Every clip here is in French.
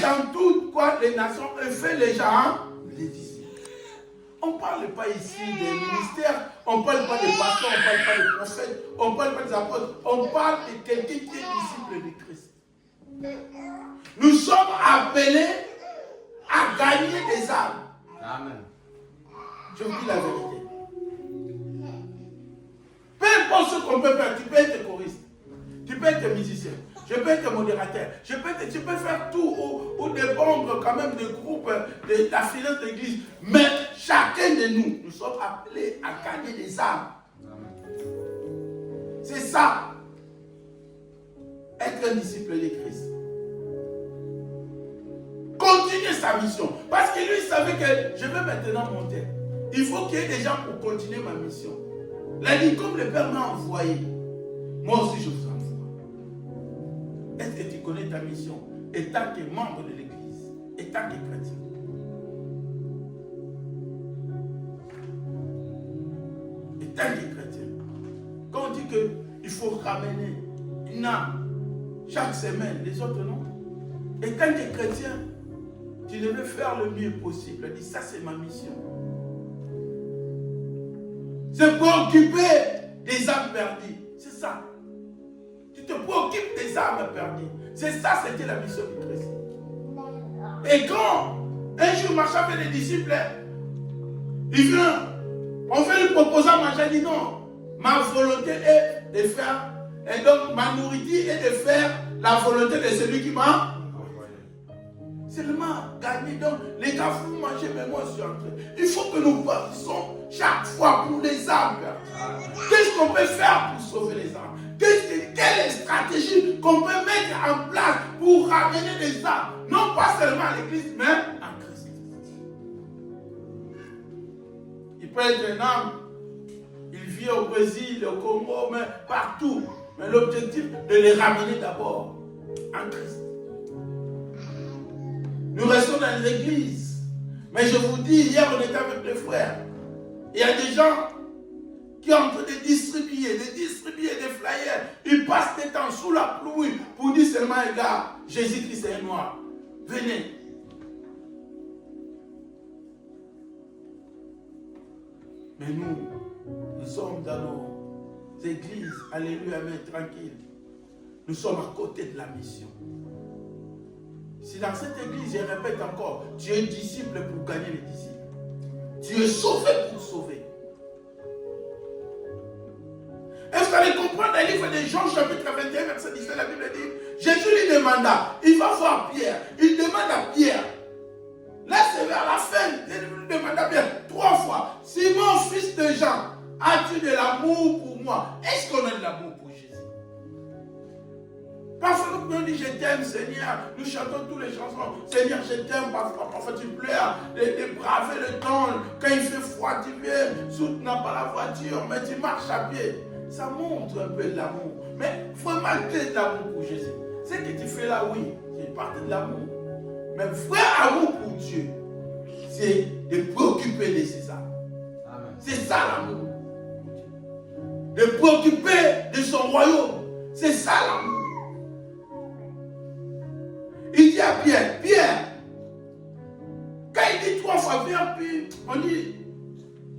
dans toutes les nations et fais les gens les disciples. On ne parle pas ici des ministères, on ne parle pas des pasteurs, on ne parle pas des prophètes, on ne parle pas des apôtres, on parle de quelqu'un qui est disciple de Christ. Nous sommes appelés à gagner des âmes. Amen. Je vous dis la vérité. Peu importe ce qu'on peut faire, tu peux être choriste, tu peux être musicien, je peux être modérateur, tu peux faire tout ou dépendre quand même des groupes, de la finance de l'église. Mais chacun de nous sommes appelés à gagner des âmes. C'est ça, être un disciple de Christ. Continuer sa mission. Parce que lui savait que je vais maintenant monter. Il faut qu'il y ait des gens pour continuer ma mission. Il a dit, comme le Père m'a envoyé, moi aussi je vous envoie. Est-ce que tu connais ta mission étant que membre de l'église, étant que chrétien? Étant que chrétien. Quand on dit qu'il faut ramener une âme chaque semaine, les autres non. Étant que chrétien, tu devais faire le mieux possible. Il dit, ça c'est ma mission. C'est préoccuper des âmes perdues. C'est ça. Tu te préoccupes des âmes perdues. C'est ça, c'était la mission du Christ. Et quand un jour marchant avec les disciples, il vient, on veut lui proposer à manger, il dit non, ma volonté est de faire, et donc ma nourriture est de faire la volonté de celui qui m'a. Seulement gagner. Donc, les gars, vous mangez, mais moi je suis en train. Il faut que nous partions chaque fois pour les âmes. Qu'est-ce qu'on peut faire pour sauver les âmes? Quelle stratégie qu'on peut mettre en place pour ramener les âmes? Non pas seulement à l'église, mais en Christ. Il peut être un homme, il vit au Brésil, au Congo, mais partout. Mais l'objectif de les ramener d'abord en Christ. Nous restons dans l'église. Mais je vous dis, hier on était avec les frères. Il y a des gens qui sont en train de distribuer des flyers. Ils passent des temps sous la pluie pour dire seulement, les gars, Jésus-Christ est noir. Venez. Mais nous sommes dans nos églises. Alléluia, mais tranquille. Nous sommes à côté de la mission. Si dans cette église, je répète encore, tu es disciple pour gagner les disciples. Tu es sauvé pour sauver. Est-ce que vous allez comprendre dans le livre de Jean, chapitre 21, verset 17, la Bible dit, Jésus lui demanda, il va voir Pierre, il demande à Pierre, là c'est vers la fin, il lui demande à Pierre 3 fois, Simon, fils de Jean, as-tu de l'amour pour moi? Est-ce qu'on a de l'amour pour Jésus? Parfois, nous dit je t'aime, Seigneur. Nous chantons toutes les chansons. Seigneur, je t'aime. Parfois, tu pleures. De braver le temps. Quand il fait froid, tu viens. Soute n'a pas la voiture, mais tu marches à pied. Ça montre un peu de l'amour. Mais vraiment, tu as de l'amour pour Jésus. Ce que tu fais là, oui, c'est partie de l'amour. Mais vrai amour pour Dieu, c'est de préoccuper de ses âmes. C'est ça l'amour. De préoccuper de son royaume. C'est ça l'amour. Il dit à Pierre, Pierre, quand il dit 3 fois Pierre, puis on dit,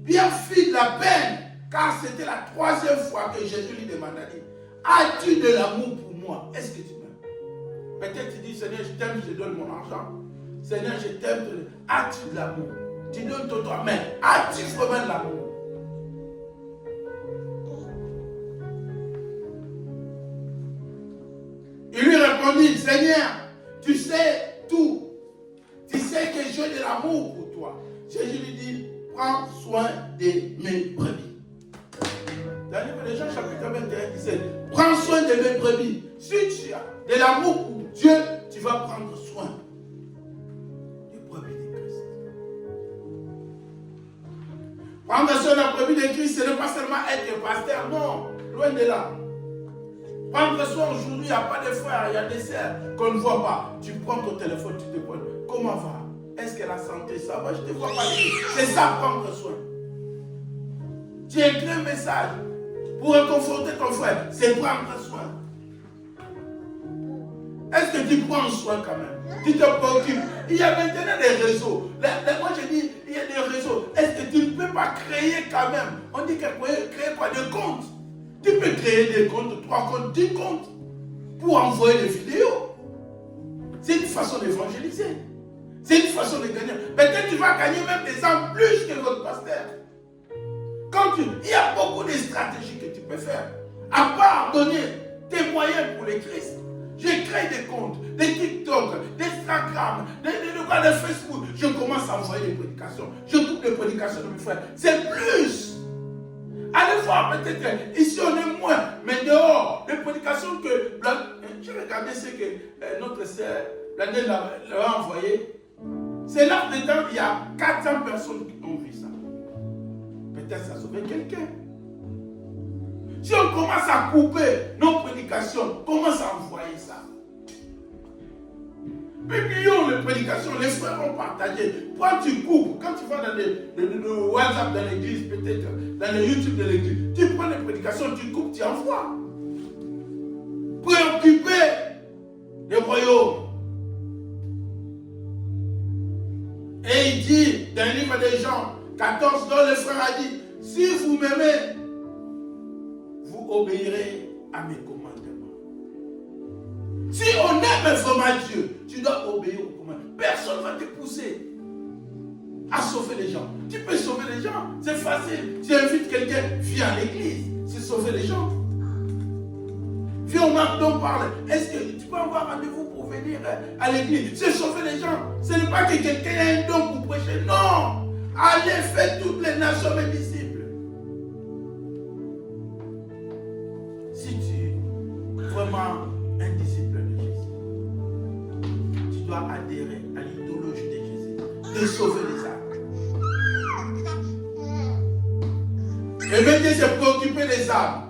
Pierre fit de la peine, car c'était la 3e fois que Jésus lui demanda, as-tu de l'amour pour moi? Est-ce que tu m'aimes? Peut-être tu dis, Seigneur, je t'aime, je te donne mon argent. Seigneur, je t'aime, as-tu de l'amour? Tu donnes ton droit, mais as-tu vraiment de l'amour? Il lui répondit, Seigneur, tu sais tout. Tu sais que j'ai de l'amour pour toi. Jésus lui dit, prends soin de mes brebis. Dans le livre de Jean, chapitre 21, il dit, prends soin de mes brebis. Si tu as de l'amour pour Dieu, tu vas prendre soin des brebis de Christ. Prendre soin de la brebis de Christ, ce n'est pas seulement être pasteur, non, loin de là. Prendre soin aujourd'hui, il n'y a pas de frères, il y a des sœurs qu'on ne voit pas. Tu prends ton téléphone, tu te prends. Comment va? Est-ce que la santé, ça va? Je ne te vois pas. C'est ça, prendre soin. Tu écris un message pour réconforter ton frère. C'est prendre soin. Est-ce que tu prends soin quand même? Tu te préoccupes. Il y a maintenant des réseaux. Moi je dis, il y a des réseaux. Est-ce que tu ne peux pas créer quand même? On dit qu'il faut créer quoi? Des comptes. Tu peux créer des comptes, 3 comptes, 10 comptes pour envoyer des vidéos. C'est une façon d'évangéliser. C'est une façon de gagner. Peut-être tu vas gagner même des âmes plus que votre pasteur. Il y a beaucoup de stratégies que tu peux faire. À part donner tes moyens pour les Christ. J'ai créé des comptes, des TikTok, des Instagram, des Facebook. Je commence à envoyer des prédications. Je coupe les prédications de mes frères. C'est plus. Allez voir peut-être, ici on est moins, mais dehors, les prédications que... J'ai regardé ce que notre sœur, l'année l'a envoyé. C'est là dedans, il y a 400 personnes qui ont vu ça. Peut-être ça sauve quelqu'un. Si on commence à couper nos prédications, commence à envoyer ça. Publions les prédications, les frères vont partager. Quand tu coupes, quand tu vas dans le WhatsApp de l'église, peut-être dans le YouTube de l'église, tu prends les prédications, tu coupes, tu envoies. Préoccuper les royaumes. Et il dit, dans le livre des Jean 14, dont le frère a dit, si vous m'aimez, vous obéirez à mes commandements. Si on aime vraiment Dieu, tu dois obéir aux commandements. Personne ne va te pousser à sauver les gens. Tu peux sauver les gens, c'est facile. Tu invites quelqu'un, viens à l'église, c'est sauver les gens. Viens au McDonald's, parle. Est-ce que tu peux avoir rendez-vous pour venir à l'église? C'est sauver les gens. Ce n'est pas que quelqu'un ait un don pour prêcher. Non! Allez, faites toutes les nations mes disciples. Si tu es vraiment un disciple de Jésus, tu dois adhérer à l'idéologie de Jésus, de sauver les âmes. Et maintenant, c'est préoccuper les âmes.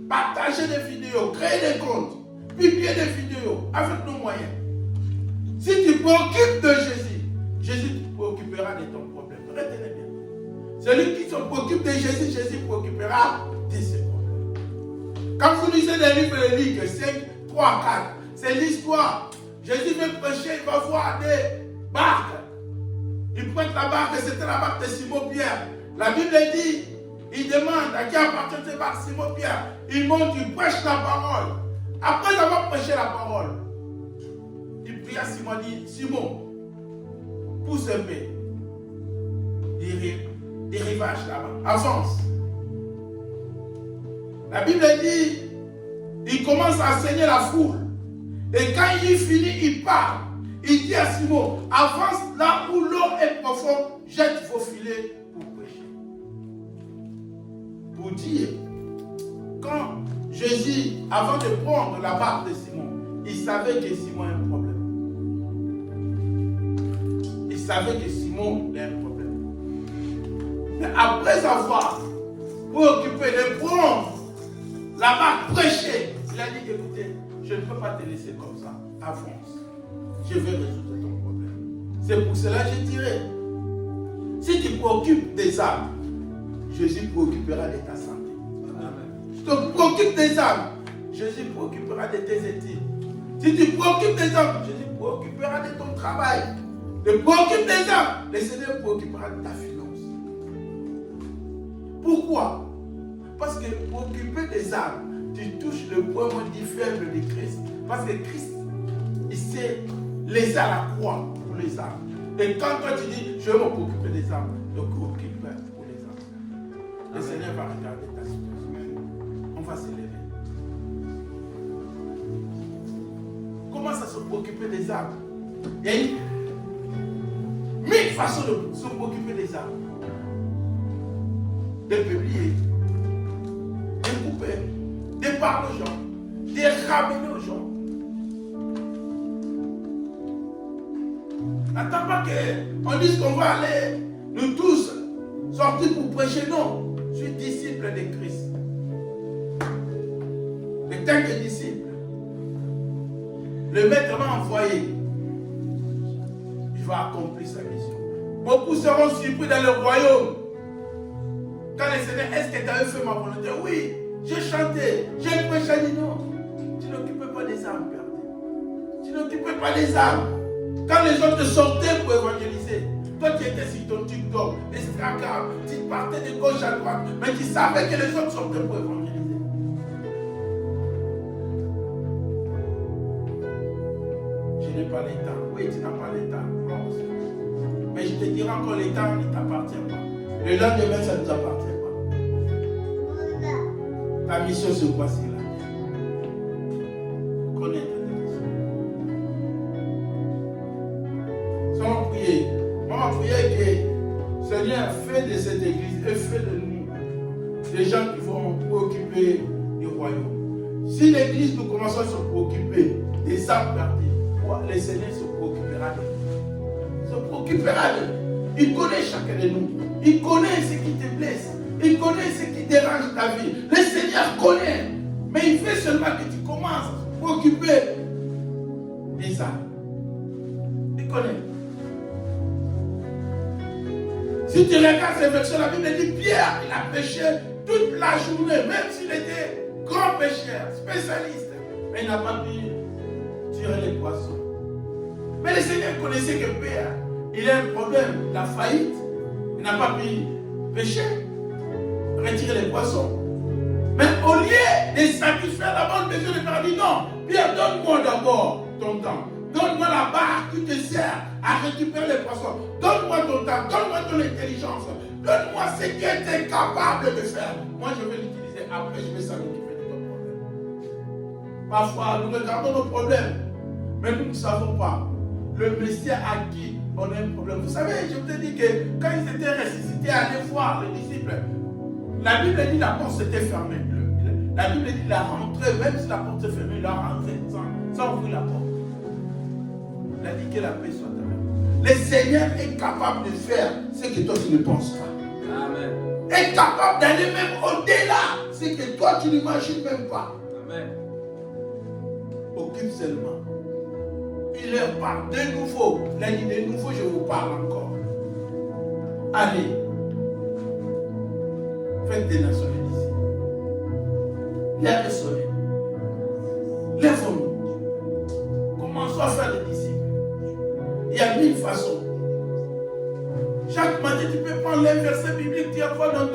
Partager des vidéos, créer des comptes, publier des vidéos avec nos moyens. Si tu te préoccupes de Jésus, Jésus te préoccupera de ton problème. Retenez bien. Celui qui se préoccupe de Jésus, Jésus préoccupera de ses problèmes. Quand vous lisez les livres de Luc 5, 3, 4, c'est l'histoire. Jésus veut prêcher, il va voir des barques. Il prend la barque, c'était la barque de Simon-Pierre. La Bible dit, il demande à qui appartient cette barque, Simon-Pierre. Il monte, il prêche la parole. Après avoir prêché la parole, il prie à Simon, dit, Simon, pousse un peu. Des rivages là-bas. Avance. La Bible dit, il commence à enseigner la foule. Et quand il finit, il part. Il dit à Simon, avance là où l'eau est profonde, jette vos filets pour pêcher. Pour dire, quand Jésus, avant de prendre la barque de Simon, il savait que Simon a un problème. Il savait que Simon a un problème. Mais après avoir préoccupé de prendre la barque prêchée, il a dit, écoutez, je ne peux pas te laisser comme ça. Avance. Je vais résoudre ton problème. C'est pour cela que je dirais, si tu préoccupes des âmes, Jésus préoccupera de ta santé. Si tu te préoccupes des âmes, Jésus préoccupera de tes études. Si tu préoccupes des âmes, Jésus préoccupera de ton travail. Tu préoccupes des âmes, le Seigneur préoccupera de ta finance. Pourquoi? Parce que préoccuper des âmes, tu touches le point dit faible de Christ. Parce que Christ, il s'est laissé à la croix pour les âmes. Et quand toi tu dis, je vais me préoccuper des âmes, donc préoccupe pour les âmes. Le Seigneur va regarder ta situation. On va s'élever. Commence à se préoccuper des âmes. Il y a 1000 façons de se préoccuper des âmes. De publier, de couper, de parler aux gens, de ramener aux gens. N'attends pas qu'on dise qu'on va aller, nous tous, sortir pour prêcher. Non, je suis disciple de Christ. En tant que disciple, le maître m'a envoyé. Il va accomplir sa mission. Beaucoup seront surpris dans le royaume. Quand le Seigneur, est-ce que tu avais fait ma volonté? Oui, j'ai chanté, j'ai prêché, dit non. Tu n'occupes pas des âmes perdues. n'occupais pas des âmes. Quand les autres sortaient pour évangéliser, toi tu étais sur ton TikTok, Instagram, tu partais de gauche à droite, mais tu savais que les autres sortaient pour évangéliser. Je n'ai pas les temps. Oui, tu n'as pas les temps. Mais je te dirai encore, les temps ne t'appartiennent pas. Le lendemain, ça ne nous appartient pas. Ta mission, c'est quoi, c'est là? Connaître ta mission. Sans prier. Maman priait que Seigneur, fais de cette église et fais de nous des gens qui vont préoccuper du royaume. Si l'église, nous commençons à se préoccuper des âmes perdues, le Seigneur se préoccupera de nous. Se préoccupera de nous. Il connaît chacun de nous. Il connaît ce qui te blesse. Il connaît ce qui dérange ta vie. Le Seigneur connaît. Mais il fait seulement que tu commences à te préoccuper des âmes. Il connaît. Si tu regardes ces versets, la Bible dit Pierre, il a péché toute la journée, même s'il était grand pécheur, spécialiste. Mais il n'a pas pu tirer les poissons. Mais le Seigneur connaissait que Pierre, il a un problème, la faillite. Il n'a pas pu pécher, retirer les poissons. Mais au lieu de satisfaire la bonne besoin de Pierre, dit non, Pierre, donne-moi d'abord ton temps. Donne-moi la barre qui te sert à récupérer les poissons. Donne-moi ton temps, donne-moi ton intelligence. Donne-moi ce que tu es capable de faire. Moi, je vais l'utiliser. Après, je vais s'en occuper de ton problème. Parfois, nous regardons nos problèmes, mais nous ne savons pas le Messie à qui on a un problème. Vous savez, je vous ai dit que quand ils étaient ressuscités, allez voir les disciples. La Bible dit que la porte s'était fermée. La Bible dit qu'il a rentré, même si la porte s'est fermée, il a rentré sans ouvrir la porte. Il a dit que la paix soit avec vous. Le Seigneur est capable de faire ce que toi tu ne penses pas. Amen. Est capable d'aller même au-delà ce que toi tu n'imagines même pas. Amen. Occupe seulement. Il leur parle de nouveau. Il a dit de nouveau, je vous parle encore. Allez. Faites des nations ici. Lève-les. Lève-nous. Commençons à faire des disciples. Il y a 1000 façons. Chaque matin, tu peux prendre les versets bibliques, tu envoies dans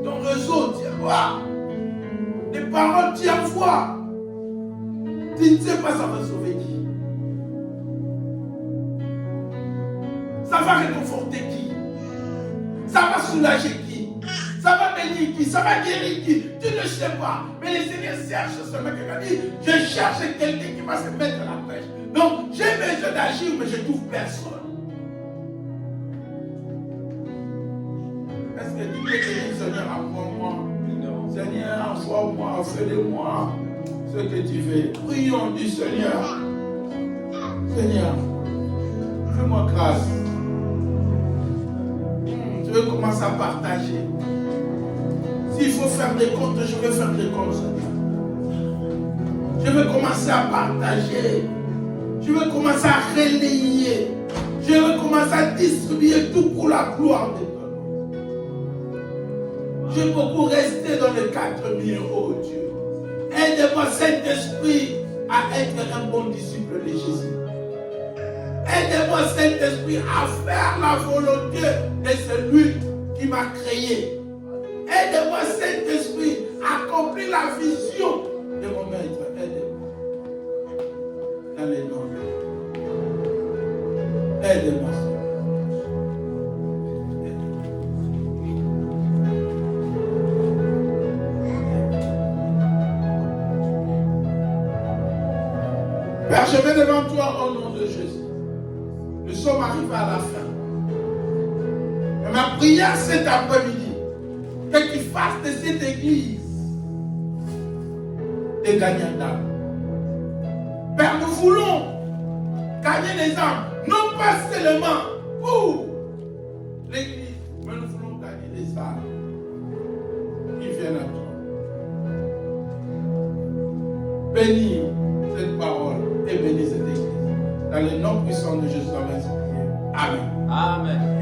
ton réseau, tu envoies. Les paroles, tu envoies. Tu ne sais pas ça va sauver qui. Ça va réconforter qui. Ça va soulager qui. Ça va bénir qui. Ça va guérir qui. Tu ne sais pas. Mais le Seigneur cherche seulement quelqu'un. Dit, je cherche quelqu'un qui va se mettre à la pêche. Donc, j'ai besoin d'agir, mais je ne trouve personne. Est-ce que tu peux dire, Seigneur, envoie-moi? Seigneur, envoie-moi, fais-le-moi ce que tu veux. Prions du Seigneur. Seigneur, fais-moi grâce. Je veux commencer à partager. S'il faut faire des comptes, je vais faire des comptes, Seigneur. Je veux commencer à partager. Je veux commencer à relayer. Je veux commencer à distribuer tout pour la gloire de ton nom. J'ai beaucoup resté dans les 4000, oh Dieu. Aide-moi, Saint-Esprit, à être un bon disciple de Jésus. Aide-moi, Saint-Esprit, à faire la volonté de celui qui m'a créé. Aide-moi, Saint-Esprit, à accomplir la vision de mon maître. Aide-moi. Dans les noms. Aide-moi. Père, je vais devant toi au nom de Jésus. Nous sommes arrivés à la fin. Et ma prière cet après-midi, que tu fasses de cette église des gagnants d'âmes. Père, nous voulons gagner les âmes, non pas seulement pour l'église, mais nous voulons gagner les âmes qui viennent à toi. Bénis cette parole et bénis cette église. Dans le nom puissant de Jésus, Amen. Amen.